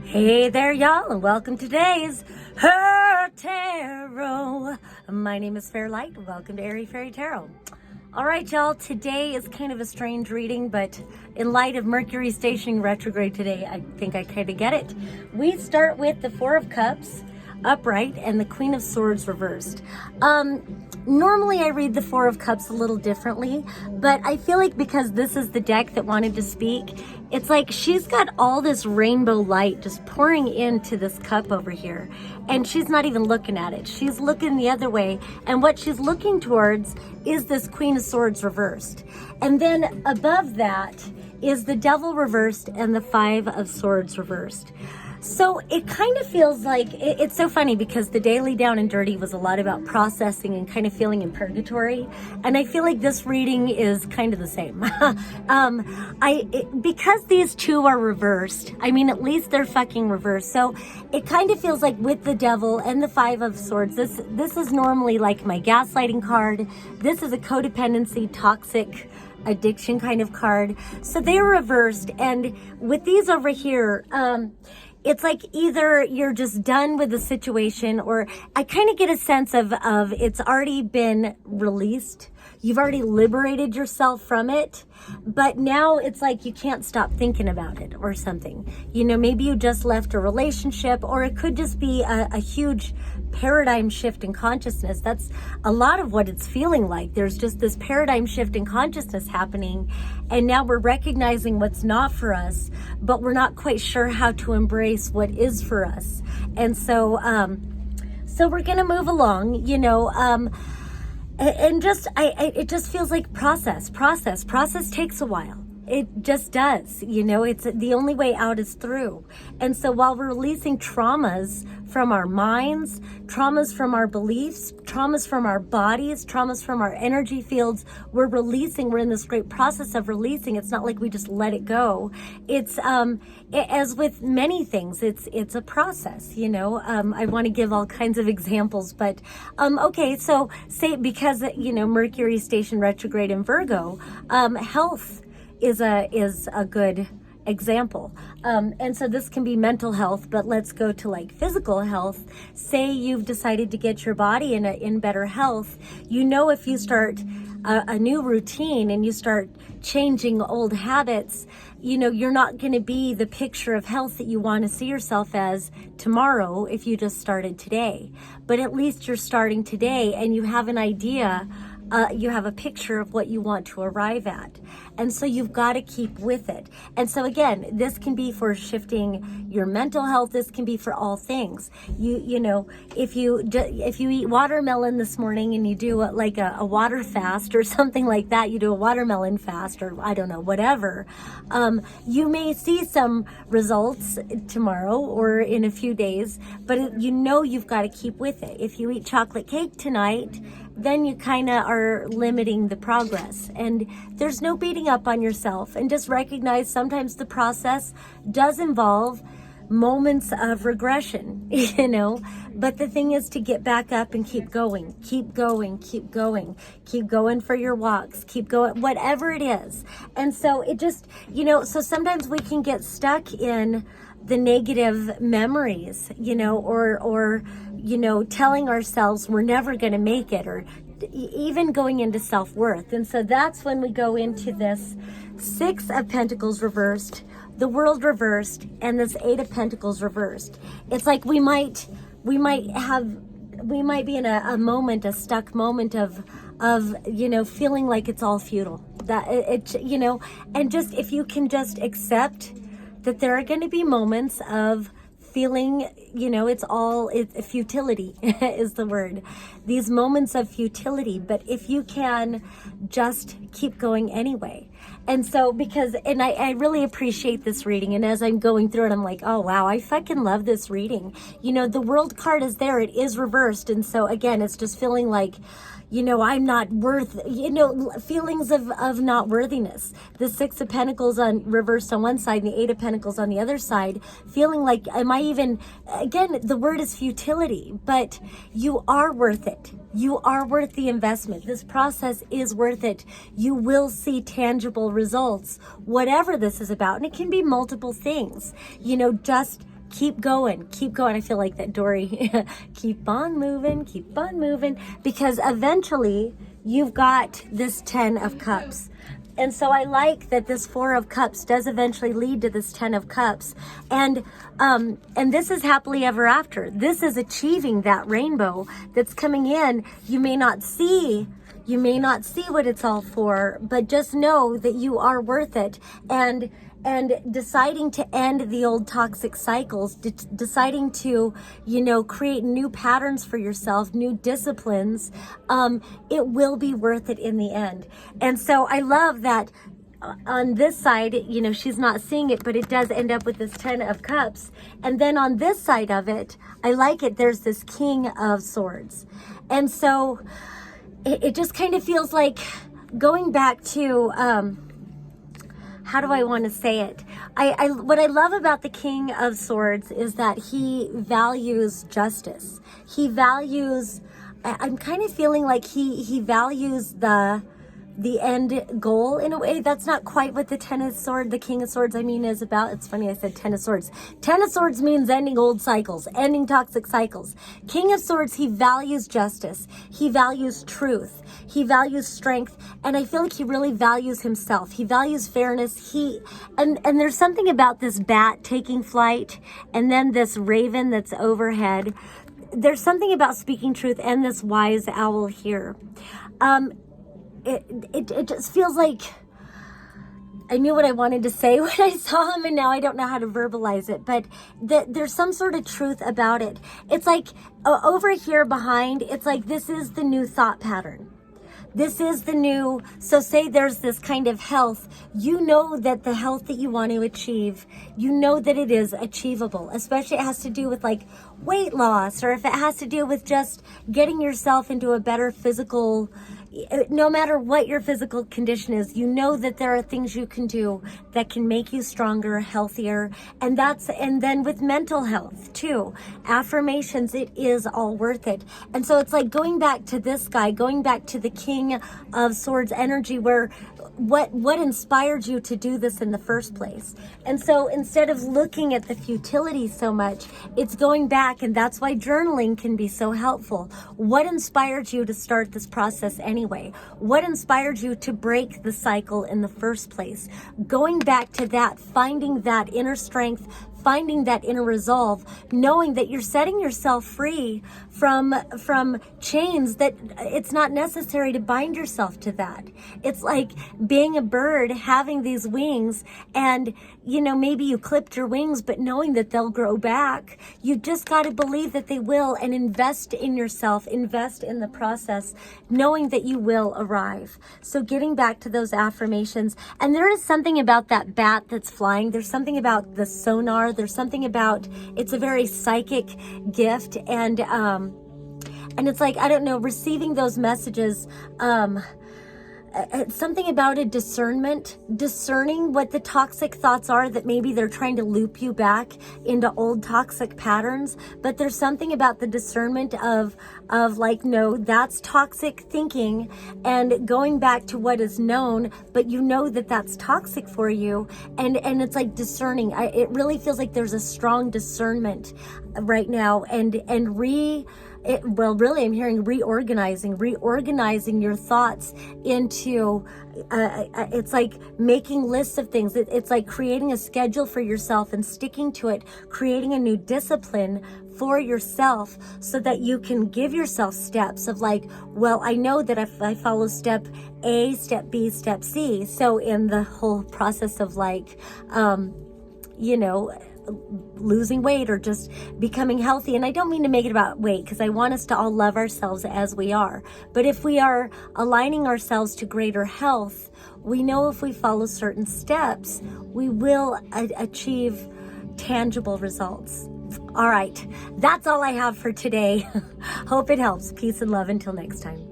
Hey there, y'all, and welcome to today's Her Tarot. My name is Fairlight. Welcome to Airy Fairy Tarot. All right, y'all, today is kind of a strange reading, but in light of Mercury stationing retrograde today, I think I kind of get it. We start with the Four of Cups upright and the Queen of Swords reversed. Normally I read the Four of Cups a little differently, but I feel like because this is the deck that wanted to speak, it's like she's got all this rainbow light just pouring into this cup over here, and she's not even looking at it. She's looking the other way, and what she's looking towards is this Queen of Swords reversed. And then above that is the Devil reversed and the Five of Swords reversed. So it kind of feels like, it's so funny because the Daily Down and Dirty was a lot about processing and kind of feeling in purgatory. And I feel like this reading is kind of the same. Because these two are reversed, I mean, at least they're fucking reversed. So it kind of feels like with the Devil and the Five of Swords, this is normally like my gaslighting card. This is a codependency, toxic addiction kind of card. So they're reversed. And with these over here, it's like either you're just done with the situation, or I kind of get a sense of it's already been released. You've already liberated yourself from it, but now it's like you can't stop thinking about it or something. You know, maybe you just left a relationship, or it could just be a huge paradigm shift in consciousness. That's a lot of what it's feeling like. There's just this paradigm shift in consciousness happening, and now we're recognizing what's not for us, but we're not quite sure how to embrace what is for us. And so we're gonna move along, you know, and it just feels like process takes a while. It just does, you know. It's the only way out is through. And so while we're releasing traumas from our minds, traumas from our beliefs, traumas from our bodies, traumas from our energy fields, we're in this great process of releasing. It's not like we just let it go. It's as with many things, it's a process, you know. I want to give all kinds of examples, but okay, so say, because you know Mercury station retrograde in Virgo, health is a good example. And so this can be mental health, but let's go to like physical health. Say you've decided to get your body in better health. You know, if you start a new routine and you start changing old habits, you know, you're not going to be the picture of health that you want to see yourself as tomorrow if you just started today. But at least you're starting today, and you have an idea. You have a picture of what you want to arrive at. And so you've got to keep with it. And so again, this can be for shifting your mental health. This can be for all things. You know, if you eat watermelon this morning and you do a water fast or something like that, you do a watermelon fast, or I don't know, whatever, you may see some results tomorrow or in a few days, but you know you've got to keep with it. If you eat chocolate cake tonight, then you kind of are limiting the progress. And there's no beating up on yourself, and just recognize sometimes the process does involve moments of regression, you know, but the thing is to get back up and keep going for your walks, keep going, whatever it is. And so it just, you know, so sometimes we can get stuck in the negative memories, you know, or you know, telling ourselves we're never going to make it, or even going into self-worth. And so that's when we go into this Six of Pentacles reversed, the World reversed, and this Eight of Pentacles reversed. It's like we might be in a stuck moment of you know, feeling like it's all futile, that it you know, and just if you can just accept that there are going to be moments of feeling, you know, futility is the word. These moments of futility, but if you can just keep going anyway. And so, and I really appreciate this reading, and as I'm going through it, I'm like, oh wow, I fucking love this reading. You know, the World card is there, it is reversed, and so again, it's just feeling like, you know, I'm not worth, you know, feelings of not worthiness. The Six of Pentacles reversed on one side, and the Eight of Pentacles on the other side, feeling like, am I even, again, the word is futility, but you are worth it. You are worth the investment. This process is worth it. You will see tangible results, whatever this is about. And it can be multiple things, you know, just keep going, keep going. I feel like that Dory, keep on moving, because eventually you've got this 10 of Cups. And so I like that this 4 of Cups does eventually lead to this 10 of Cups. And this is happily ever after. This is achieving that rainbow that's coming in. You may not see what it's all for, but just know that you are worth it. And deciding to end the old toxic cycles, deciding to, create new patterns for yourself, new disciplines, it will be worth it in the end. And so I love that on this side, she's not seeing it, but it does end up with this 10 of Cups. And then on this side of it, I like it, there's this King of Swords. And so it just kind of feels like going back to, how do I want to say it? What I love about the King of Swords is that he values justice. He values, I'm kind of feeling like he values the end goal in a way. That's not quite what the King of Swords, is about. It's funny I said 10 of Swords. 10 of Swords means ending old cycles, ending toxic cycles. King of Swords, he values justice. He values truth. He values strength. And I feel like he really values himself. He values fairness. And there's something about this bat taking flight and then this raven that's overhead. There's something about speaking truth and this wise owl here. It just feels like I knew what I wanted to say when I saw him, and now I don't know how to verbalize it, but there's some sort of truth about it. It's like over here behind, it's like this is the new thought pattern. This is the new, so say there's this kind of health, that the health that you want to achieve, that it is achievable, especially it has to do with like weight loss, or if it has to do with just getting yourself into a better physical, no matter what your physical condition is, that there are things you can do that can make you stronger, healthier. And then with mental health too, affirmations, it is all worth it. And so it's like going back to this guy, going back to the King of Swords energy, where what inspired you to do this in the first place. And so instead of looking at the futility so much, it's going back, and that's why journaling can be so helpful. What inspired you to start this process anyway? What inspired you to break the cycle in the first place? Going back to that, finding that inner strength, finding that inner resolve, knowing that you're setting yourself free from chains that it's not necessary to bind yourself to that. It's like being a bird, having these wings, and maybe you clipped your wings, but knowing that they'll grow back. You just got to believe that they will, and invest in yourself, invest in the process, knowing that you will arrive. So getting back to those affirmations, and there is something about that bat that's flying. There's something about the sonar. There's something about, it's a very psychic gift, and it's like, I don't know, receiving those messages, something about a discerning what the toxic thoughts are, that maybe they're trying to loop you back into old toxic patterns. But there's something about the discernment of like, no, that's toxic thinking, and going back to what is known, but that's toxic for you. And it's like discerning. It really feels like there's a strong discernment right now, really, I'm hearing reorganizing your thoughts into, it's like making lists of things. It's like creating a schedule for yourself and sticking to it, creating a new discipline for yourself, so that you can give yourself steps of like, well, I know that if I follow step A, step B, step C. So in the whole process of like, losing weight or just becoming healthy. And I don't mean to make it about weight, because I want us to all love ourselves as we are. But if we are aligning ourselves to greater health, we know if we follow certain steps, we will achieve tangible results. All right, that's all I have for today. Hope it helps. Peace and love until next time.